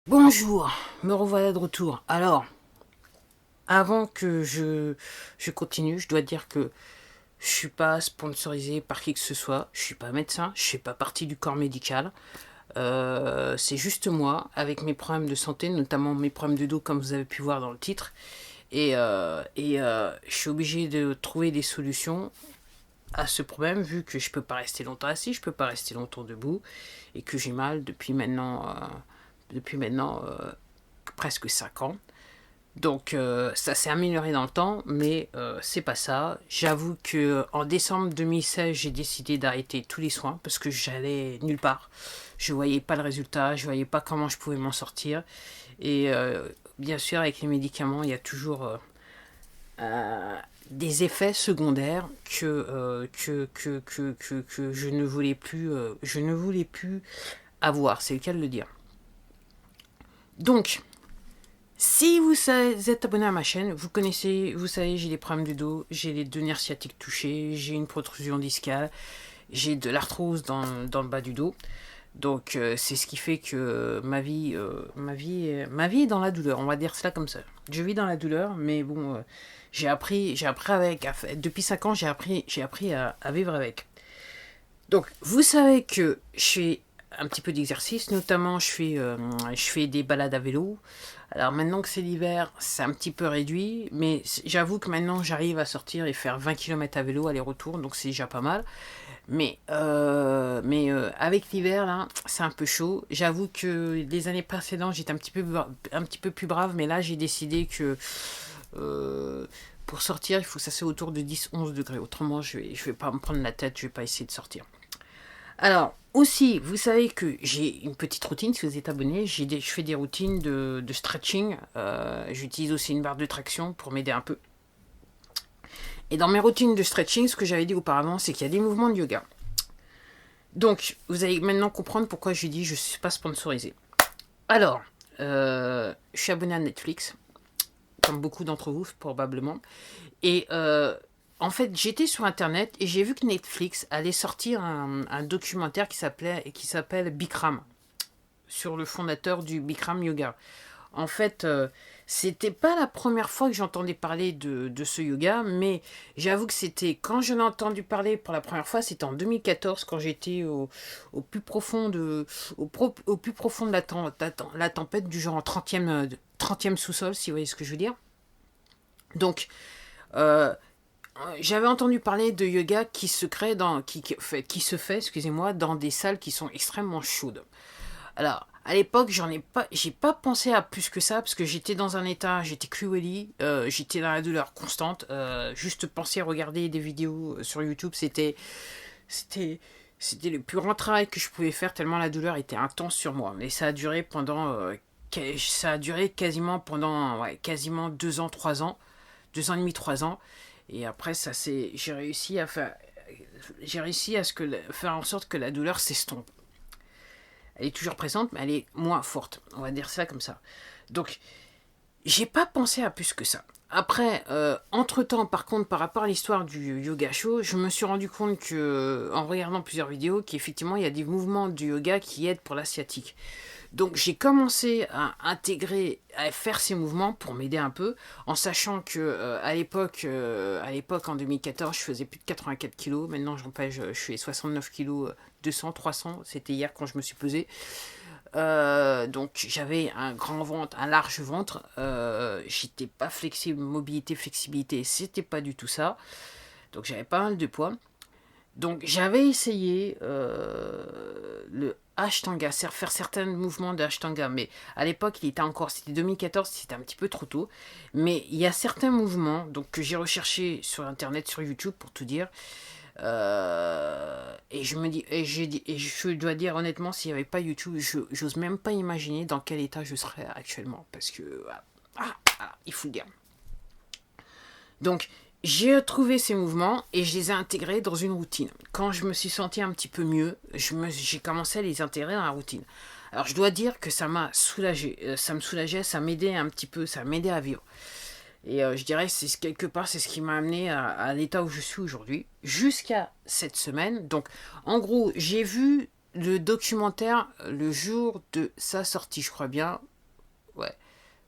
Bonjour, me revoilà de retour. Alors, avant que je continue, je dois dire que je suis pas sponsorisé par qui que ce soit. Je suis pas médecin, je fais pas partie du corps médical. C'est juste moi, avec mes problèmes de santé, notamment mes problèmes de dos, comme vous avez pu voir dans le titre. Et je suis obligé de trouver des solutions à ce problème, vu que je peux pas rester longtemps assis, je peux pas rester longtemps debout, et que j'ai mal depuis maintenant presque 5 ans. Donc ça s'est amélioré dans le temps, mais c'est pas ça. J'avoue que en décembre 2016, j'ai décidé d'arrêter tous les soins parce que j'allais nulle part. Je voyais pas le résultat, je voyais pas comment je pouvais m'en sortir. Et bien sûr, avec les médicaments, il y a toujours des effets secondaires que je ne voulais plus avoir. C'est le cas de le dire. Donc, si vous êtes abonné à ma chaîne, vous connaissez, vous savez, j'ai des problèmes du dos, j'ai les deux nerfs sciatiques touchés, j'ai une protrusion discale, j'ai de l'arthrose dans le bas du dos. Donc c'est ce qui fait que ma vie est dans la douleur. On va dire cela comme ça. Je vis dans la douleur, mais bon, j'ai appris avec. Depuis 5 ans, j'ai appris à vivre avec. Donc vous savez que je fais un petit peu d'exercice, notamment je fais des balades à vélo. Alors maintenant que c'est l'hiver, c'est un petit peu réduit, mais j'avoue que maintenant j'arrive à sortir et faire 20 km à vélo aller-retour, donc c'est déjà pas mal. Mais avec l'hiver, là, c'est un peu chaud. J'avoue que les années précédentes, j'étais un petit peu plus brave, mais là j'ai décidé que pour sortir, il faut que ça soit autour de 10-11 degrés. Autrement, je vais pas me prendre la tête, je vais pas essayer de sortir. Alors, aussi, vous savez que j'ai une petite routine, si vous êtes abonné, je fais des routines de stretching. J'utilise aussi une barre de traction pour m'aider un peu. Et dans mes routines de stretching, ce que j'avais dit auparavant, c'est qu'il y a des mouvements de yoga. Donc, vous allez maintenant comprendre pourquoi je dis je ne suis pas sponsorisé. Alors, je suis abonné à Netflix, comme beaucoup d'entre vous probablement. Et en fait, j'étais sur Internet et j'ai vu que Netflix allait sortir un documentaire qui s'appelle Bikram, sur le fondateur du Bikram Yoga. En fait, c'était pas la première fois que j'entendais parler de ce yoga, mais j'avoue que c'était quand j'en ai entendu parler pour la première fois, c'était en 2014 quand j'étais au plus profond au plus profond de la tempête, du genre en 30e sous-sol, si vous voyez ce que je veux dire. Donc, euh, j'avais entendu parler de yoga qui se crée qui se fait, excusez-moi, dans des salles qui sont extrêmement chaudes. Alors, à l'époque, j'ai pas pensé à plus que ça parce que j'étais dans un état, j'étais cloué au lit, j'étais dans la douleur constante. Juste penser à regarder des vidéos sur YouTube, c'était, c'était le plus grand travail que je pouvais faire tellement la douleur était intense sur moi. Mais ça a duré quasiment pendant, ouais, quasiment 2 ans, 3 ans, 2 ans et demi, 3 ans. Et après, j'ai réussi à faire en sorte que la douleur s'estompe. Elle est toujours présente, mais elle est moins forte. On va dire ça comme ça. Donc, j'ai pas pensé à plus que ça. Après, entre-temps, par contre, par rapport à l'histoire du yoga show, je me suis rendu compte que, en regardant plusieurs vidéos, qu'effectivement, il y a des mouvements du yoga qui aident pour la sciatique. Donc j'ai commencé à faire ces mouvements pour m'aider un peu, en sachant que à l'époque en 2014, je faisais plus de 84 kilos. Maintenant, je fais 69 kilos, 200, 300. C'était hier quand je me suis pesé. Donc j'avais un grand ventre, un large ventre. J'étais pas flexible, mobilité, flexibilité, c'était pas du tout ça. Donc j'avais pas mal de poids. Donc j'avais essayé le Ashtanga, faire certains mouvements de Ashtanga, mais à l'époque c'était 2014, c'était un petit peu trop tôt. Mais il y a certains mouvements donc, que j'ai recherché sur internet, sur YouTube pour tout dire. Et je me dis, et je dois dire honnêtement, s'il n'y avait pas YouTube, j'ose même pas imaginer dans quel état je serais actuellement. Parce que, il faut le dire. Donc, j'ai trouvé ces mouvements et je les ai intégrés dans une routine. Quand je me suis senti un petit peu mieux, j'ai commencé à les intégrer dans la routine. Alors, je dois dire que ça m'a soulagé. Ça me soulageait, ça m'aidait un petit peu, ça m'aidait à vivre. Et je dirais que quelque part, c'est ce qui m'a amené à l'état où je suis aujourd'hui, jusqu'à cette semaine. Donc, en gros, j'ai vu le documentaire le jour de sa sortie, je crois bien. Ouais.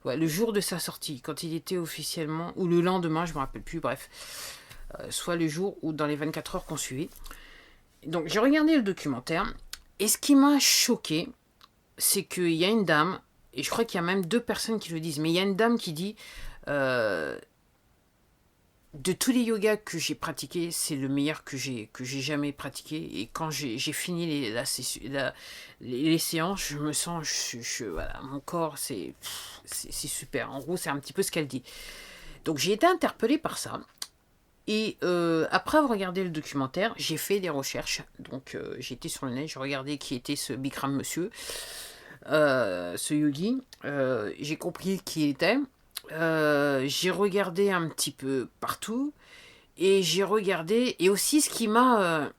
Ouais, le jour de sa sortie, quand il était officiellement, ou le lendemain, je me rappelle plus, bref. Soit le jour ou dans les 24 heures qu'on suivait. Donc j'ai regardé le documentaire, et ce qui m'a choqué, c'est qu'il y a une dame, et je crois qu'il y a même 2 personnes qui le disent, mais il y a une dame qui dit, euh, de tous les yogas que j'ai pratiqués, c'est le meilleur que j'ai jamais pratiqué. Et quand j'ai fini les séances, je me sens, voilà, mon corps, c'est super. En gros, c'est un petit peu ce qu'elle dit. Donc j'ai été interpellée par ça. Et après avoir regardé le documentaire, j'ai fait des recherches. Donc j'ai été sur le net, j'ai regardé qui était ce Bikram monsieur, ce yogi. J'ai compris qui il était. J'ai regardé un petit peu partout. Et j'ai regardé. Et aussi ce qui m'a.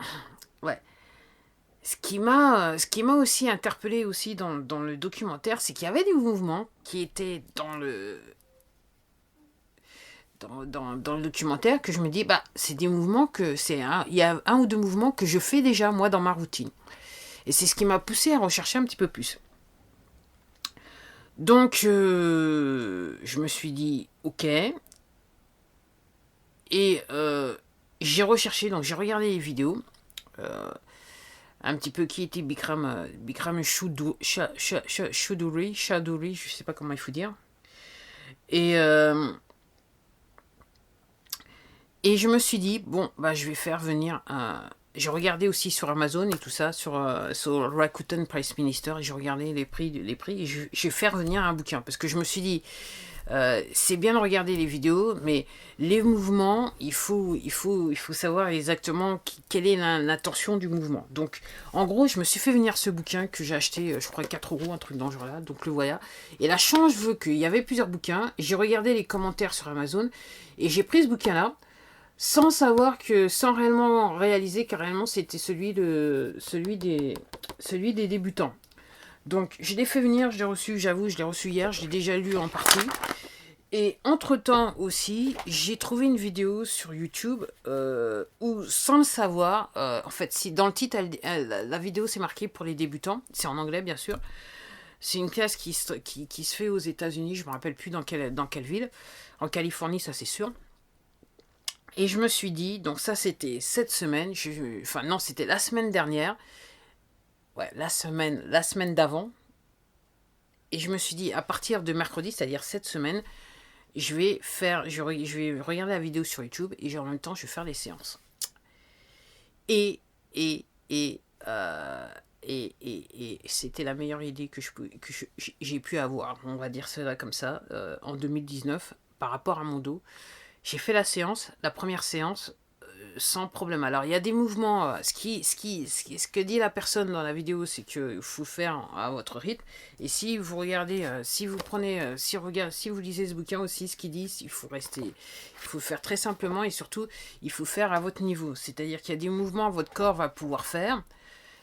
Ouais. Ce qui m'a aussi interpellé aussi dans le documentaire, c'est qu'il y avait des mouvements qui étaient dans le documentaire que je me dis, bah, c'est des mouvements il y a un ou deux mouvements que je fais déjà, moi, dans ma routine. Et c'est ce qui m'a poussé à rechercher un petit peu plus. Donc, je me suis dit, ok. Et j'ai recherché, donc j'ai regardé les vidéos. euh, un petit peu qui était Bikram Choudhury, je sais pas comment il faut dire. Et, et je me suis dit, bon, bah, je vais faire venir un. J'ai regardé aussi sur Amazon et tout ça, sur Rakuten Price Minister, et j'ai regardé les prix, et je vais faire venir un bouquin. Parce que je me suis dit, c'est bien de regarder les vidéos, mais les mouvements, il faut savoir exactement quelle est l'intention du mouvement. Donc, en gros, je me suis fait venir ce bouquin que j'ai acheté, je crois, 4 euros, un truc dans ce genre-là. Donc, le voilà. Et la chance veut qu'il y avait plusieurs bouquins. J'ai regardé les commentaires sur Amazon et j'ai pris ce bouquin-là sans réellement réaliser que réellement c'était celui des débutants. Donc, je l'ai fait venir, je l'ai reçu, j'avoue, je l'ai reçu hier, je l'ai déjà lu en partie. Et entre-temps aussi, j'ai trouvé une vidéo sur YouTube où, sans le savoir, en fait, si dans le titre, la vidéo c'est marqué pour les débutants, c'est en anglais bien sûr. C'est une classe qui se fait aux États-Unis, je me rappelle plus dans quelle ville. En Californie, ça c'est sûr. Et je me suis dit, donc ça c'était cette semaine, enfin non, c'était la semaine dernière. Ouais, la semaine d'avant. Et je me suis dit, à partir de mercredi, c'est-à-dire cette semaine, je vais regarder la vidéo sur YouTube et en même temps, je vais faire les séances. Et, et, et, euh, et c'était la meilleure idée que j'ai pu avoir, on va dire cela comme ça, en 2019, par rapport à mon dos. J'ai fait la première séance, sans problème. Alors, il y a des mouvements. Ce que dit la personne dans la vidéo, c'est qu'il faut faire à votre rythme. Et si vous regardez, si vous prenez, si vous lisez ce bouquin aussi, ce qu'il dit, il faut faire très simplement et surtout, il faut faire à votre niveau. C'est-à-dire qu'il y a des mouvements, votre corps va pouvoir faire.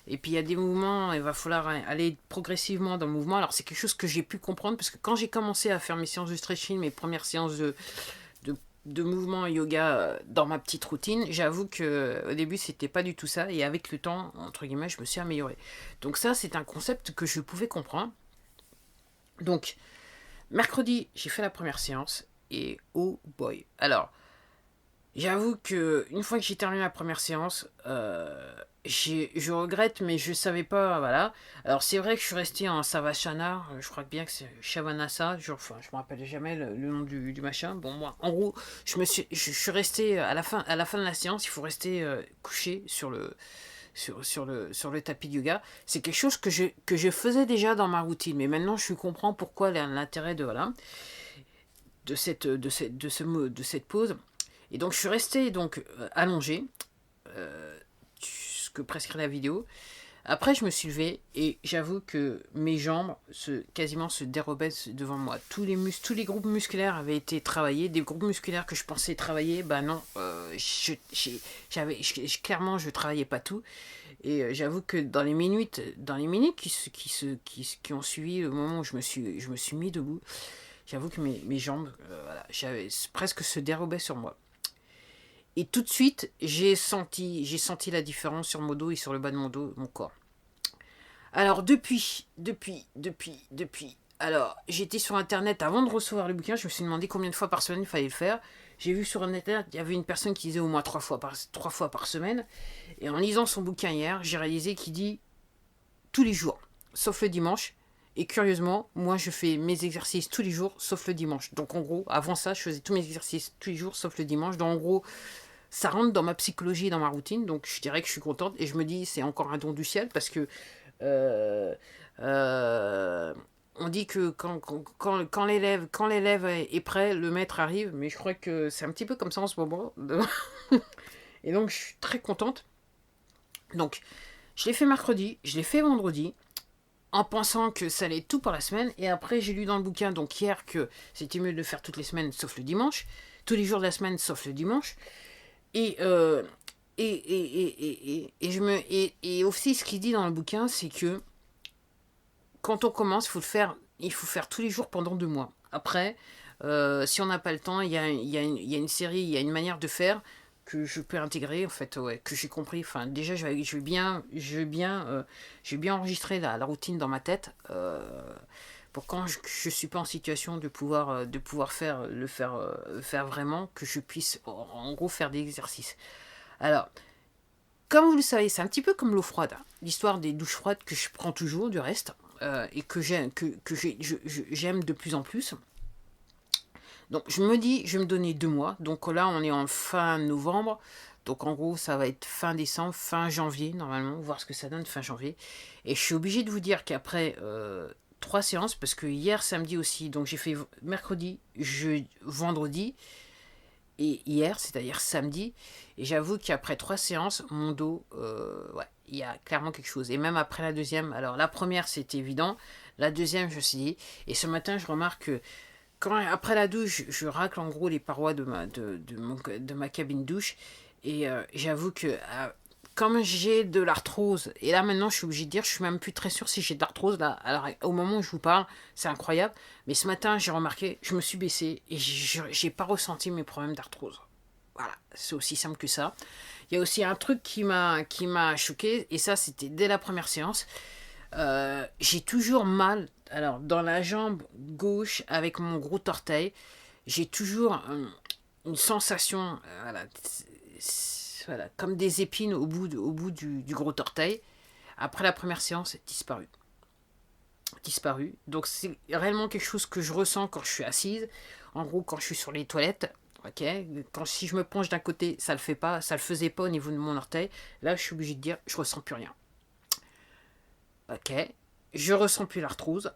Et puis il y a des mouvements, il va falloir aller progressivement dans le mouvement. Alors c'est quelque chose que j'ai pu comprendre parce que quand j'ai commencé à faire mes séances de stretching, mes premières séances de mouvement yoga dans ma petite routine, j'avoue que au début c'était pas du tout ça et avec le temps entre guillemets je me suis améliorée. Donc ça c'est un concept que je pouvais comprendre. Donc mercredi j'ai fait la première séance et oh boy. Alors j'avoue que une fois que j'ai terminé la première séance, je regrette, mais je savais pas, voilà. Alors c'est vrai que je suis resté en Savasana, je crois bien que c'est Shavanasa, enfin je me rappelle jamais le nom du machin. Bon moi, en gros, je suis resté à la fin de la séance, il faut rester couché sur le tapis de yoga. C'est quelque chose que je faisais déjà dans ma routine, mais maintenant je comprends pourquoi l'intérêt de cette pause. Et donc je suis resté donc allongé, ce que prescrit la vidéo. Après je me suis levé et j'avoue que mes jambes quasiment se dérobaient devant moi. Tous les groupes musculaires avaient été travaillés, des groupes musculaires que je pensais travailler, bah non, clairement je travaillais pas tout. Et j'avoue que dans les minutes qui ont suivi le moment où je me suis mis debout, j'avoue que mes jambes, voilà, presque se dérobaient sur moi. Et tout de suite, j'ai senti la différence sur mon dos et sur le bas de mon dos, mon corps. Alors depuis Alors, j'étais sur Internet avant de recevoir le bouquin, je me suis demandé combien de fois par semaine il fallait le faire. J'ai vu sur Internet, il y avait une personne qui disait au moins 3 fois par semaine. Et en lisant son bouquin hier, j'ai réalisé qu'il dit tous les jours, sauf le dimanche. Et curieusement, moi je fais mes exercices tous les jours, sauf le dimanche. Donc en gros, avant ça, je faisais tous mes exercices tous les jours, sauf le dimanche. Donc en gros, ça rentre dans ma psychologie, dans ma routine. Donc je dirais que je suis contente. Et je me dis, c'est encore un don du ciel parce que euh, euh, on dit que quand l'élève est prêt, le maître arrive. Mais je crois que c'est un petit peu comme ça en ce moment. Et donc je suis très contente. Donc je l'ai fait mercredi, je l'ai fait vendredi, en pensant que ça allait être tout pour la semaine. Et après, j'ai lu dans le bouquin, donc hier, que c'était mieux de le faire toutes les semaines sauf le dimanche. Tous les jours de la semaine sauf le dimanche. Et, et aussi, ce qu'il dit dans le bouquin, c'est que quand on commence, il faut faire tous les jours pendant 2 mois. Après, si on n'a pas le temps, il y a une série, il y a une manière de faire que je peux intégrer, en fait, ouais, que j'ai compris. Enfin, déjà, je vais bien enregistrer la routine dans ma tête pour quand je suis pas en situation de pouvoir faire vraiment, que je puisse, en gros, faire des exercices. Alors, comme vous le savez, c'est un petit peu comme l'eau froide, hein. L'histoire des douches froides que je prends toujours du reste et que j'aime de plus en plus. Donc je me dis, je vais me donner 2 mois. Donc là, on est en fin novembre. Donc en gros, ça va être fin décembre, fin janvier, normalement, voir ce que ça donne fin janvier. Et je suis obligé de vous dire qu'après 3 séances, parce que hier samedi aussi, donc j'ai fait mercredi, vendredi, et hier, c'est-à-dire samedi. Et j'avoue qu'après 3 séances, mon dos, ouais, il y a clairement quelque chose. Et même après la deuxième, alors la première, c'était évident. La deuxième, je me suis dit. Et ce matin, je remarque que après la douche, je racle en gros les parois de ma cabine douche. Et j'avoue que comme j'ai de l'arthrose, et là maintenant je suis obligée de dire, je suis même plus très sûre si j'ai de l'arthrose là. Alors au moment où je vous parle, c'est incroyable. Mais ce matin, j'ai remarqué, je me suis baissée et j'ai pas ressenti mes problèmes d'arthrose. Voilà, c'est aussi simple que ça. Il y a aussi un truc qui m'a choqué, et ça c'était dès la première séance. J'ai toujours mal, alors dans la jambe gauche avec mon gros orteil, j'ai toujours une sensation, voilà, voilà, comme des épines au bout du gros orteil. Après la première séance, c'est disparu. Disparu. Donc c'est réellement quelque chose que je ressens quand je suis assise. En gros, quand je suis sur les toilettes, ok. Si je me penche d'un côté, ça le fait pas, ça le faisait pas au niveau de mon orteil. Là, je suis obligé de dire, je ressens plus rien. Ok. Je ressens plus l'arthrose,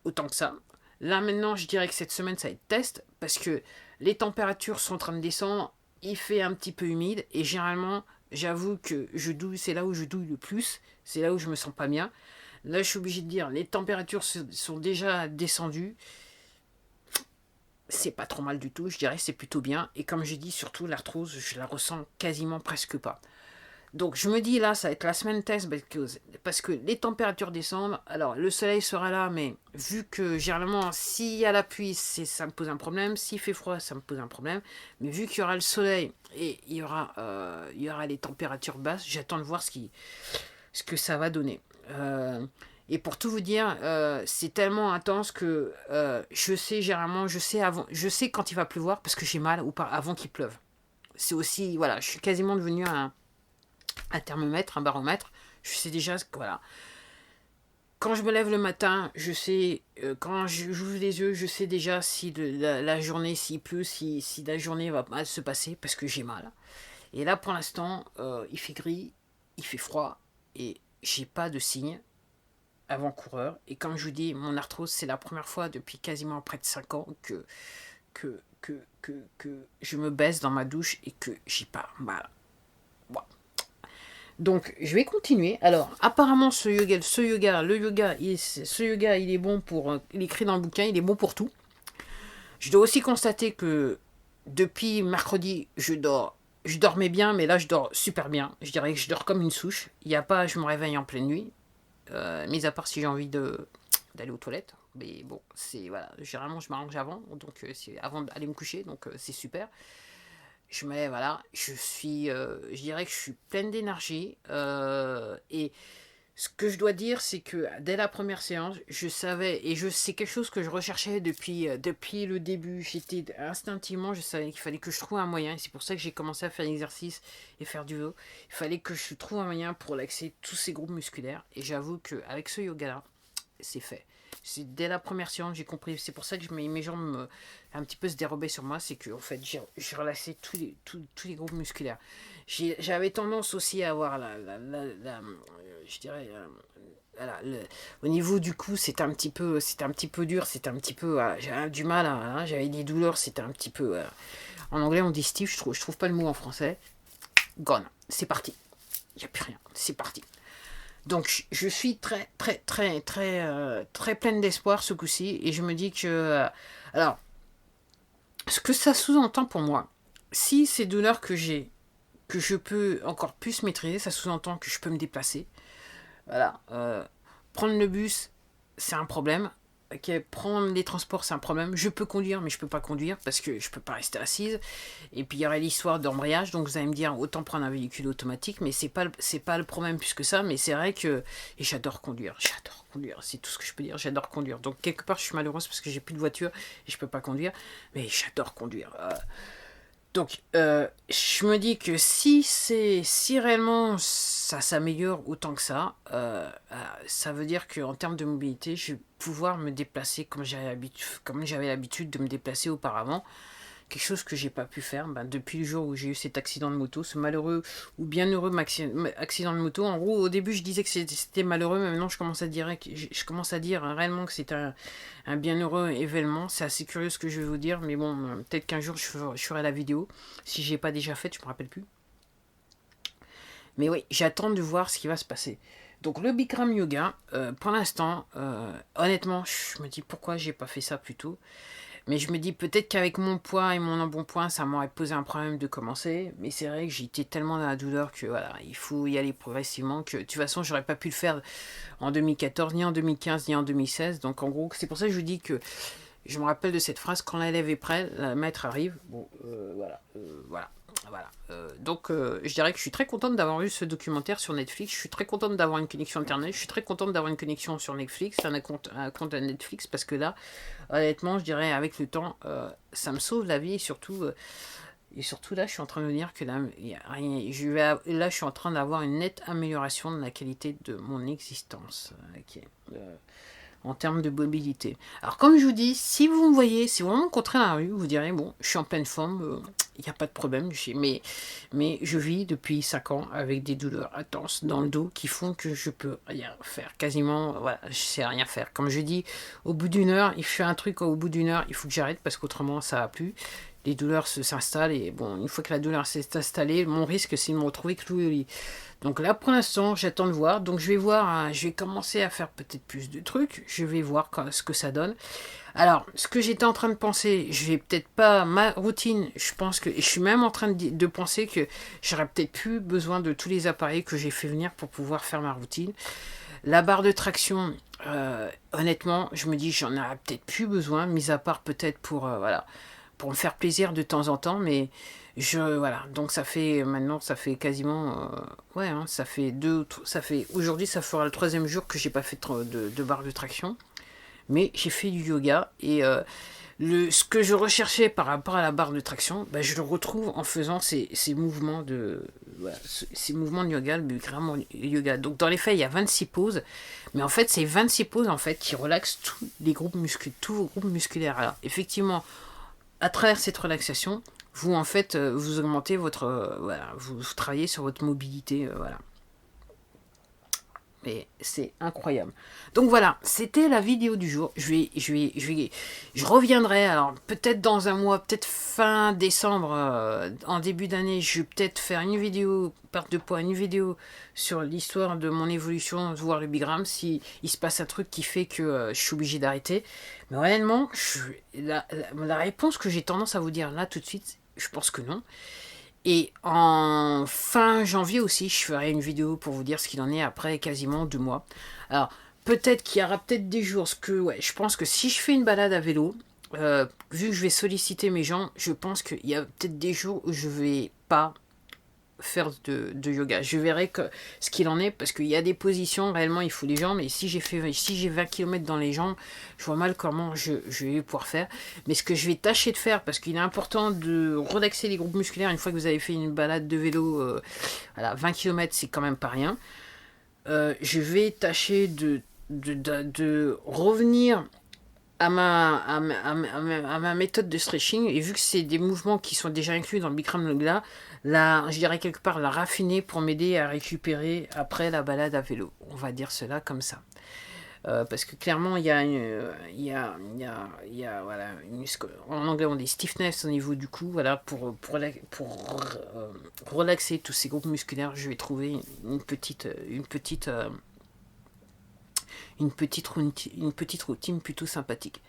autant que ça. Là maintenant, je dirais que cette semaine, ça va être test, parce que les températures sont en train de descendre, il fait un petit peu humide, et généralement, j'avoue que je douille, c'est là où je douille le plus, c'est là où je me sens pas bien. Là, je suis obligé de dire, les températures sont déjà descendues, c'est pas trop mal du tout, je dirais, c'est plutôt bien, et comme je dis, surtout l'arthrose, je la ressens quasiment presque pas. Donc je me dis là, ça va être la semaine test parce que les températures descendent. Alors le soleil sera là, mais vu que généralement s'il y a la pluie, ça me pose un problème. S'il fait froid, ça me pose un problème. Mais vu qu'il y aura le soleil et il y aura les températures basses, j'attends de voir ce que ça va donner. Et pour tout vous dire, c'est tellement intense que je sais généralement, je sais quand il va pleuvoir parce que j'ai mal ou pas avant qu'il pleuve. C'est aussi, voilà, je suis quasiment devenu un thermomètre, un baromètre. Je sais déjà, voilà. Quand je me lève le matin, je sais, quand j'ouvre les yeux, je sais déjà si la journée, s'il pleut, si la journée va mal se passer, parce que j'ai mal. Et là, pour l'instant, il fait gris, il fait froid, et j'ai pas de signe avant-coureur. Et comme je vous dis, mon arthrose, c'est la première fois depuis quasiment près de 5 ans que je me baisse dans ma douche et que j'ai pas mal. Voilà. Donc, je vais continuer. Alors, apparemment, ce yoga, il est bon pour. Il est écrit dans le bouquin, il est bon pour tout. Je dois aussi constater que depuis mercredi, je dormais bien, mais là, je dors super bien. Je dirais que je dors comme une souche. Il y a pas, je me réveille en pleine nuit, mis à part si j'ai envie d'aller aux toilettes. Mais bon, c'est voilà. Généralement, je m'arrange avant, donc c'est avant d'aller me coucher, donc c'est super. Voilà, je dirais que je suis pleine d'énergie et Ce que je dois dire, c'est que dès la première séance, je savais, et c'est quelque chose que je recherchais depuis le début. J'étais instinctivement, je savais qu'il fallait que je trouve un moyen, et c'est pour ça que j'ai commencé à faire l'exercice et faire du vélo. Il fallait que je trouve un moyen pour relaxer tous ces groupes musculaires, et j'avoue qu'avec ce yoga-là, c'est fait. C'est dès la première séance, j'ai compris. C'est pour ça que mes jambes un petit peu se dérobaient sur moi. C'est que en fait, j'ai relaxé tous les groupes musculaires. J'avais tendance aussi à avoir je dirais, au niveau du cou, c'était un petit peu dur. C'était un petit peu, j'avais du mal. J'avais des douleurs. C'était un petit peu. En anglais, on dit stiff. Je trouve pas le mot en français. Gone. C'est parti. Il n'y a plus rien. C'est parti. Donc je suis très pleine d'espoir ce coup-ci et je me dis que alors ce que ça sous-entend pour moi, si ces douleurs que j'ai que je peux encore plus maîtriser, ça sous-entend que je peux me déplacer. Voilà, prendre le bus, c'est un problème. Ok, prendre les transports, c'est un problème. Je peux conduire, mais je peux pas conduire parce que je peux pas rester assise. Et puis il y aurait l'histoire d'embrayage, donc vous allez me dire autant prendre un véhicule automatique, mais c'est pas le problème plus que ça. Mais c'est vrai que et j'adore conduire, c'est tout ce que je peux dire. J'adore conduire. Donc quelque part, je suis malheureuse parce que j'ai plus de voiture et je peux pas conduire, mais j'adore conduire. Donc, je me dis que si réellement ça s'améliore autant que ça veut dire qu'en termes de mobilité, je vais pouvoir me déplacer comme j'avais l'habitude de me déplacer auparavant. Quelque chose que j'ai pas pu faire depuis le jour où j'ai eu cet accident de moto, ce malheureux ou bien heureux accident de moto. En gros, au début, je disais que c'était malheureux, mais maintenant, je commence à dire réellement que c'est un bienheureux événement. C'est assez curieux ce que je vais vous dire, mais bon, peut-être qu'un jour, je ferai la vidéo. Si je l'ai pas déjà faite, je me rappelle plus. Mais oui, j'attends de voir ce qui va se passer. Donc le Bikram Yoga, pour l'instant, honnêtement, je me dis pourquoi j'ai pas fait ça plus tôt. Mais je me dis peut-être qu'avec mon poids et mon embonpoint, ça m'aurait posé un problème de commencer. Mais c'est vrai que j'étais tellement dans la douleur que voilà, il faut y aller progressivement. Que de toute façon, j'aurais pas pu le faire en 2014, ni en 2015, ni en 2016. Donc en gros, c'est pour ça que je vous dis que je me rappelle de cette phrase, quand l'élève est prêt, le maître arrive. Bon, voilà. Donc, je dirais que je suis très contente d'avoir vu ce documentaire sur Netflix. Je suis très contente d'avoir une connexion Internet. Je suis très contente d'avoir une connexion sur Netflix, un compte à Netflix, parce que là, honnêtement, je dirais, avec le temps, ça me sauve la vie. Et surtout là, je suis en train de me dire que là, je suis en train d'avoir une nette amélioration de la qualité de mon existence. En termes de mobilité. Alors comme je vous dis, si vous me voyez, si vous me rencontrez dans la rue, vous direz, bon, je suis en pleine forme, il n'y a pas de problème, mais je vis depuis 5 ans avec des douleurs intenses dans le dos qui font que je peux rien faire, quasiment, voilà, je sais rien faire. Comme je dis, au bout d'une heure, il fait un truc, au bout d'une heure, il faut que j'arrête parce qu'autrement ça va plus. Les douleurs s'installent et bon, une fois que la douleur s'est installée, mon risque c'est de me retrouver cloué au lit. Donc là, pour l'instant, j'attends de voir. Donc je vais voir, je vais commencer à faire peut-être plus de trucs. Je vais voir ce que ça donne. Alors, ce que j'étais en train de penser, je vais peut-être pas ma routine. Je pense que, et je suis même en train de penser que j'aurais peut-être plus besoin de tous les appareils que j'ai fait venir pour pouvoir faire ma routine. La barre de traction, honnêtement, je me dis j'en aurais peut-être plus besoin, mis à part peut-être pour pour me faire plaisir de temps en temps, mais voilà, donc ça fait quasiment aujourd'hui ça fera le 3e jour que j'ai pas fait de barre de traction, mais j'ai fait du yoga et ce que je recherchais par rapport à la barre de traction, je le retrouve en faisant ces mouvements ces mouvements de yoga, le Bikram yoga. Donc dans les faits, il y a 26 poses, mais en fait, c'est 26 poses en fait qui relaxent tous vos groupes musculaires. Alors effectivement, à travers cette relaxation, vous en fait, vous augmentez vous travaillez sur votre mobilité, voilà. Et c'est incroyable. Donc voilà, c'était la vidéo du jour. Je reviendrai, alors peut-être dans un mois, peut-être fin décembre, en début d'année, je vais peut-être faire une vidéo, perte de poids, une vidéo sur l'histoire de mon évolution, voir le Bikram, si il se passe un truc qui fait que je suis obligé d'arrêter. Mais réellement, la réponse que j'ai tendance à vous dire là tout de suite, je pense que non. Et en fin janvier aussi, je ferai une vidéo pour vous dire ce qu'il en est après quasiment 2 mois. Alors, peut-être qu'il y aura peut-être des jours, je pense que si je fais une balade à vélo, vu que je vais solliciter mes jambes, je pense qu'il y a peut-être des jours où je vais pas faire de yoga. Je verrai ce qu'il en est, parce qu'il y a des positions, réellement, il faut les jambes, et si j'ai 20 km dans les jambes, je vois mal comment je vais pouvoir faire. Mais ce que je vais tâcher de faire, parce qu'il est important de relaxer les groupes musculaires une fois que vous avez fait une balade de vélo, voilà, 20 km, c'est quand même pas rien. Je vais tâcher de revenir à ma méthode de stretching, et vu que c'est des mouvements qui sont déjà inclus dans le Bikram yoga, là, je dirais quelque part la raffiner pour m'aider à récupérer après la balade à vélo. On va dire cela comme ça. Parce que clairement, il y a, voilà, en anglais on dit stiffness au niveau du cou, voilà, pour relaxer tous ces groupes musculaires, je vais trouver une petite routine plutôt sympathique.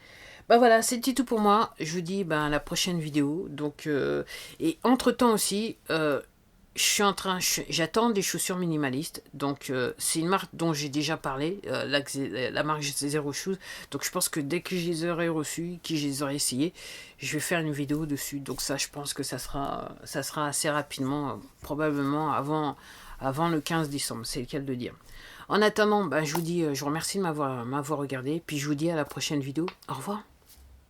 Bah voilà, c'était tout pour moi. Je vous dis à la prochaine vidéo. Donc, et entre temps aussi, j'attends des chaussures minimalistes. Donc, c'est une marque dont j'ai déjà parlé, la marque Zero Shoes. Donc, je pense que dès que je les aurai reçues, que je les aurai essayées, je vais faire une vidéo dessus. Donc, ça, je pense que ça sera assez rapidement, probablement avant le 15 décembre. C'est le cas de le dire. En attendant, je vous dis, je vous remercie de m'avoir regardé. Puis, je vous dis à la prochaine vidéo. Au revoir.